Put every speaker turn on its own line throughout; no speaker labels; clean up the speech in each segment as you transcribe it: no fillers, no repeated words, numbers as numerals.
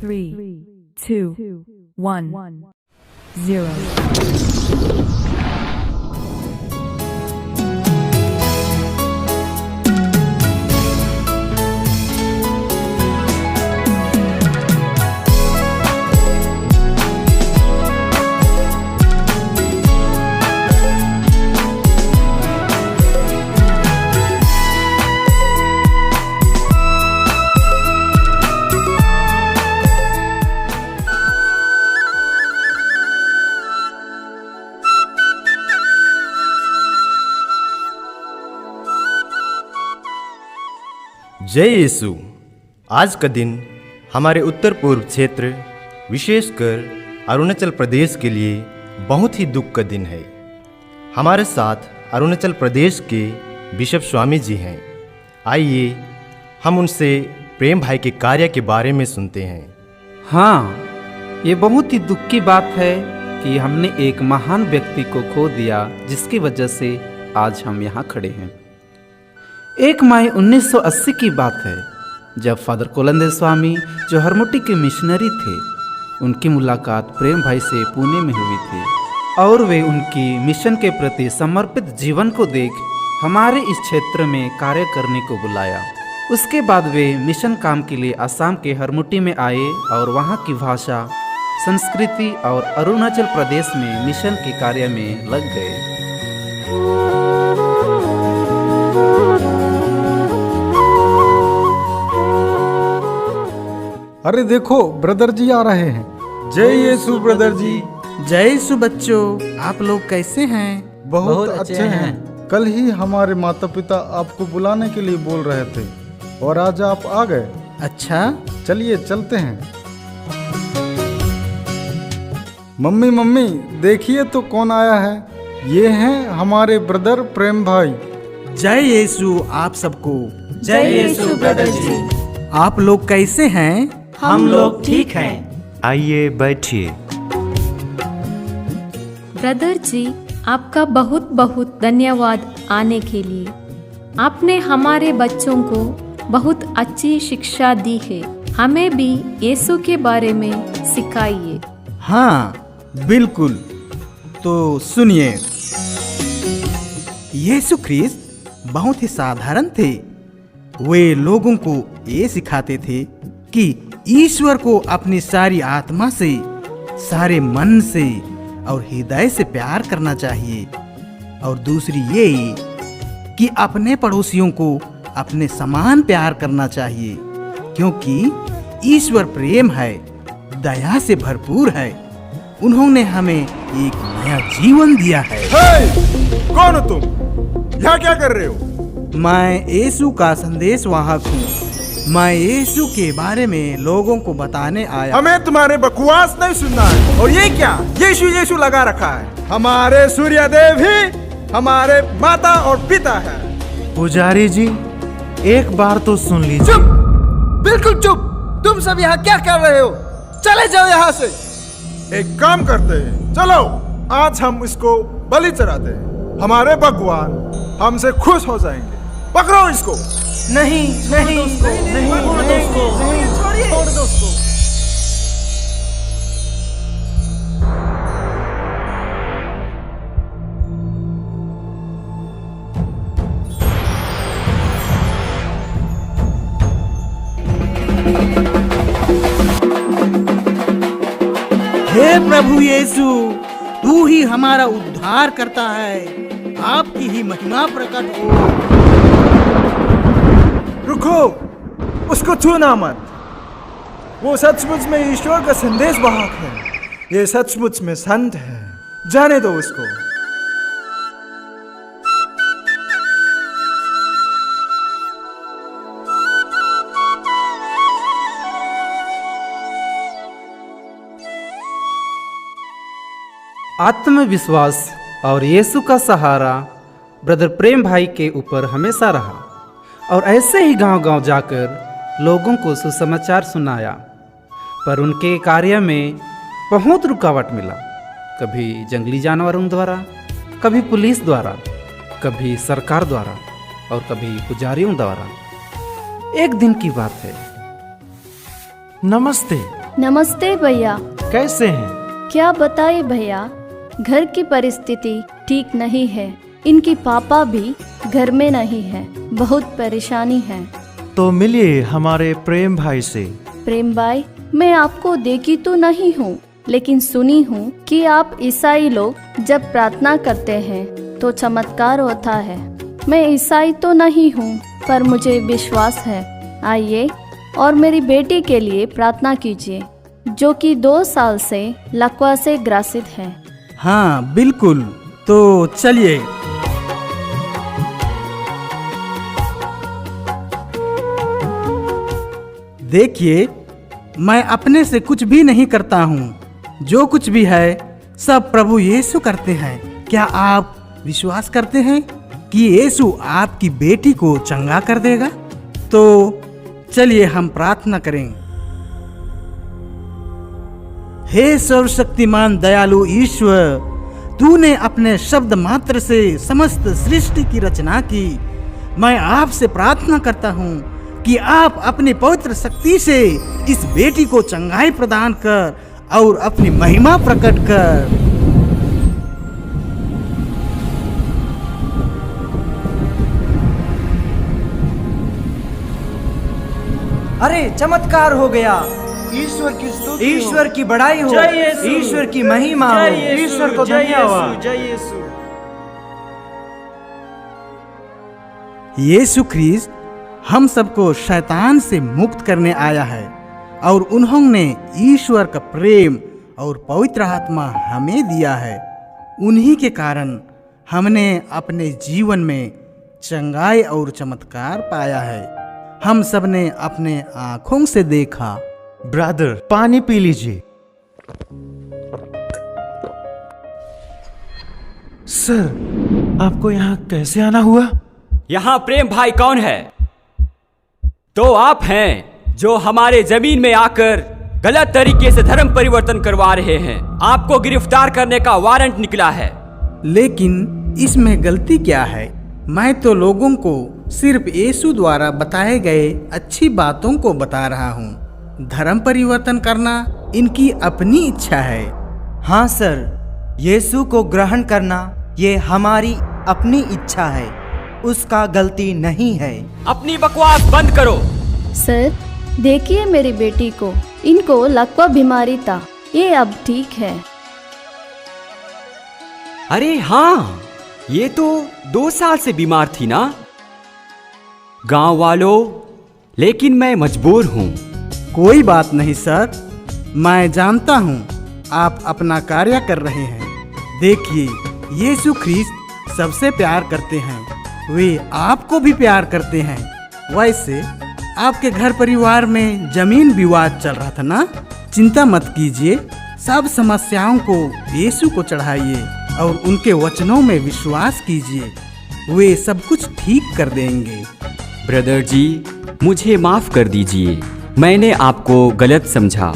3, 2, 1, 0.
जय यीशु। आज का दिन हमारे उत्तर पूर्व क्षेत्र विशेषकर अरुणाचल प्रदेश के लिए बहुत ही दुख का दिन है। हमारे साथ अरुणाचल प्रदेश के बिशप स्वामी जी हैं। आइए हम उनसे प्रेम भाई के कार्य के बारे में सुनते हैं।
हाँ, ये बहुत ही दुख की बात है कि हमने एक महान व्यक्ति को खो दिया, जिसकी वजह से आज हम यहाँ खड़े हैं। 1 मई 1980 की बात है, जब फादर कोलंदे स्वामी जो हरमुटी के मिशनरी थे, उनकी मुलाकात प्रेम भाई से पुणे में हुई थी और वे उनकी मिशन के प्रति समर्पित जीवन को देख हमारे इस क्षेत्र में कार्य करने को बुलाया। उसके बाद वे मिशन काम के लिए असम के हरमुटी में आए और वहाँ की भाषा, संस्कृति और अरुणाचल प्रदेश में मिशन के कार्य में लग गए।
अरे देखो, ब्रदर जी आ रहे हैं। जय यीशु ब्रदर जी।
जय यीशु बच्चों, आप लोग कैसे हैं?
बहुत अच्छे हैं। कल ही हमारे माता पिता आपको बुलाने के लिए बोल रहे थे और आज आप आ गए।
अच्छा,
चलिए चलते हैं। मम्मी मम्मी देखिए तो कौन आया है। ये हैं हमारे ब्रदर प्रेम भाई।
जय यीशु आप सबको।
जय यीशु ब्रदर जी।
आप लोग कैसे हैं?
हम लोग ठीक हैं।
आइए बैठिए।
ब्रदर जी, आपका बहुत बहुत धन्यवाद आने के लिए। आपने हमारे बच्चों को बहुत अच्छी शिक्षा दी है। हमें भी यीशु के बारे में सिखाइए।
हाँ बिल्कुल। तो सुनिए, यीशु ख्रिस्त बहुत ही साधारण थे। वे लोगों को ये सिखाते थे कि ईश्वर को अपनी सारी आत्मा से, सारे मन से और हृदय से प्यार करना चाहिए, और दूसरी ये कि अपने पड़ोसियों को अपने समान प्यार करना चाहिए, क्योंकि ईश्वर प्रेम है, दया से भरपूर है। उन्होंने हमें एक नया जीवन दिया है।
कौन हो तुम? यहाँ क्या कर रहे हो?
मैं यीशु का संदेश वाहक हूँ। मैं यीशु के बारे में लोगों को बताने आया।
हमें तुम्हारे बकवास नहीं सुनना है। और ये क्या यीशु यीशु लगा रखा है? हमारे सूर्य देव ही हमारे माता और पिता है।
पुजारी जी, एक बार तो सुन लीजिए।
चुप, बिल्कुल चुप। तुम सब यहाँ क्या कर रहे हो? चले जाओ यहाँ से। एक काम करते हैं, चलो आज हम इसको बलि चढ़ाते हैं। हमारे भगवान हमसे खुश हो जाएंगे। पकड़ो इसको।
नहीं नहीं नहीं, छोड़ दो उसको। छोड़ दो उसको।
हे प्रभु यीशु, तू ही हमारा उद्धार करता है। आपकी ही महिमा प्रकट हो।
रुको, उसको छूना मत। वो सचमुच में ईश्वर का संदेश वाहक है। ये सचमुच में संत है। जाने दो उसको।
आत्मविश्वास और यीशु का सहारा ब्रदर प्रेम भाई के ऊपर हमेशा रहा, और ऐसे ही गांव-गांव जाकर लोगों को सुसमाचार सुनाया। पर उनके कार्य में बहुत रुकावट मिला। कभी जंगली जानवरों द्वारा, कभी पुलिस द्वारा, कभी सरकार द्वारा और कभी पुजारियों द्वारा। एक दिन की बात है।
नमस्ते।
नमस्ते भैया।
कैसे हैं?
क्या बताए भैया, घर की परिस्थिति ठीक नहीं है। इनकी पापा भी घर में नहीं है, बहुत परेशानी है।
तो मिलिए हमारे प्रेम भाई से।
प्रेम भाई, मैं आपको देखी तो नहीं हूँ, लेकिन सुनी हूँ कि आप ईसाई लोग जब प्रार्थना करते हैं तो चमत्कार होता है। मैं ईसाई तो नहीं हूँ, पर मुझे विश्वास है। आइए और मेरी बेटी के लिए प्रार्थना कीजिए, जो कि 2 साल से लकवा से ग्रसित है।
हाँ बिल्कुल, तो चलिए। देखिए, मैं अपने से कुछ भी नहीं करता हूँ। जो कुछ भी है सब प्रभु यीशु करते हैं। क्या आप विश्वास करते हैं कि यीशु आपकी बेटी को चंगा कर देगा? तो चलिए हम प्रार्थना करें। हे सर्वशक्तिमान दयालु ईश्वर, तूने अपने शब्द मात्र से समस्त सृष्टि की रचना की। मैं आपसे प्रार्थना करता हूँ कि आप अपनी पवित्र शक्ति से इस बेटी को चंगाई प्रदान कर और अपनी महिमा प्रकट कर।
अरे चमत्कार हो गया।
ईश्वर की स्तुति हो।
ईश्वर की बड़ाई हो, जय यीशु। ईश्वर की महिमा हो।
ईश्वर को धन्यवाद।
जय यीशु।
यीशु ख्रीस्त हम सबको शैतान से मुक्त करने आया है और उन्होंने ईश्वर का प्रेम और पवित्र आत्मा हमें दिया है। उन्हीं के कारण हमने अपने जीवन में चंगाई और चमत्कार पाया है। हम सब ने अपने आँखों से देखा।
ब्रदर, पानी पी लीजिए। सर, आपको यहाँ कैसे आना हुआ?
यहाँ प्रेम भाई कौन है? तो आप हैं जो हमारे जमीन में आकर गलत तरीके से धर्म परिवर्तन करवा रहे हैं। आपको गिरफ्तार करने का वारंट निकला है।
लेकिन इसमें गलती क्या है? मैं तो लोगों को सिर्फ यीशु द्वारा बताए गए अच्छी बातों को बता रहा हूँ। धर्म परिवर्तन करना इनकी अपनी इच्छा है।
हाँ सर, यीशु को ग्रहण करना ये हमारी अपनी इच्छा है, उसका गलती नहीं है।
अपनी बकवास बंद करो।
सर, देखिए मेरी बेटी को, इनको लकवा बीमारी था, ये अब ठीक है।
अरे हाँ, ये तो 2 साल से बीमार थी ना? गांव वालों, लेकिन मैं मजबूर हूँ।
कोई बात नहीं सर, मैं जानता हूँ आप अपना कार्य कर रहे हैं। देखिए, यीशु ख्रीस्त सबसे प्यार करते हैं, वे आपको भी प्यार करते हैं। वैसे आपके घर परिवार में जमीन विवाद चल रहा था ना? चिंता मत कीजिए, सब समस्याओं को यीशु को चढ़ाइए और उनके वचनों में विश्वास कीजिए, वे सब कुछ ठीक कर देंगे।
ब्रदर जी, मुझे माफ कर दीजिए, मैंने आपको गलत समझा।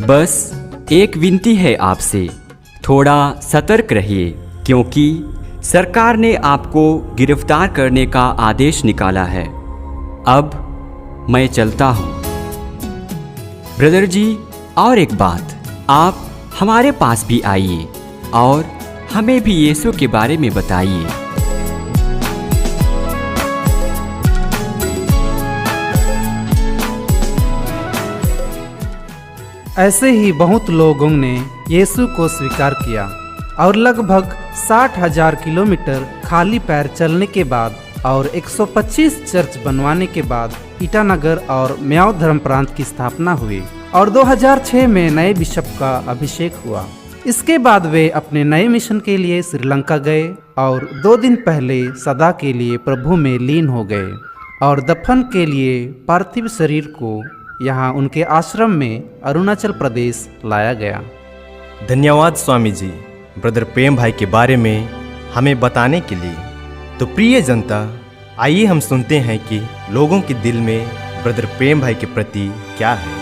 बस एक विनती है आपसे, थोड़ा सतर्क रहिए, क्योंकि सरकार ने आपको गिरफ्तार करने का आदेश निकाला है। अब मैं चलता हूँ। ब्रदर जी, और एक बात, आप हमारे पास भी आइए और हमें भी यीशु के बारे में बताइए।
ऐसे ही बहुत लोगों ने यीशु को स्वीकार किया और लगभग 60,000 किलोमीटर खाली पैर चलने के बाद और 125 चर्च बनवाने के बाद ईटानगर और म्याओ धर्म प्रांत की स्थापना हुई और 2006 में नए बिशप का अभिषेक हुआ। इसके बाद वे अपने नए मिशन के लिए श्रीलंका गए और 2 दिन पहले सदा के लिए प्रभु में लीन हो गए और दफन के लिए पार्थिव शरीर को यहाँ उनके आश्रम में अरुणाचल प्रदेश लाया गया।
धन्यवाद स्वामी जी, ब्रदर प्रेम भाई के बारे में हमें बताने के लिए। तो प्रिय जनता, आइए हम सुनते हैं कि लोगों के दिल में ब्रदर प्रेम भाई के प्रति क्या है।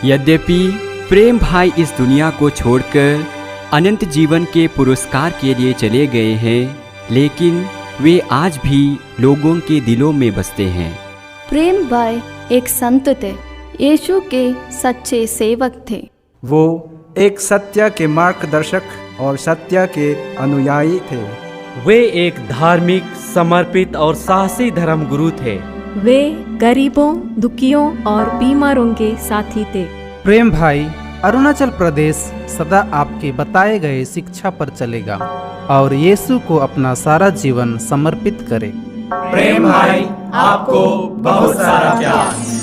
यद्यपि प्रेम भाई इस दुनिया को छोड़कर अनंत जीवन के पुरस्कार के लिए चले गए हैं, लेकिन वे आज भी लोगों के दिलों में बसते हैं।
प्रेम भाई एक संत थे। यीशु के सच्चे सेवक थे।
वो एक सत्य के मार्गदर्शक और सत्य के अनुयायी थे।
वे एक धार्मिक, समर्पित और साहसी धर्मगुरु थे।
वे गरीबों, दुखियों और बीमारों के साथी थे।
प्रेम भाई, अरुणाचल प्रदेश सदा आपके बताए गए शिक्षा पर चलेगा और यीशु को अपना सारा जीवन समर्पित करे।
प्रेम भाई, आपको बहुत सारा प्यार।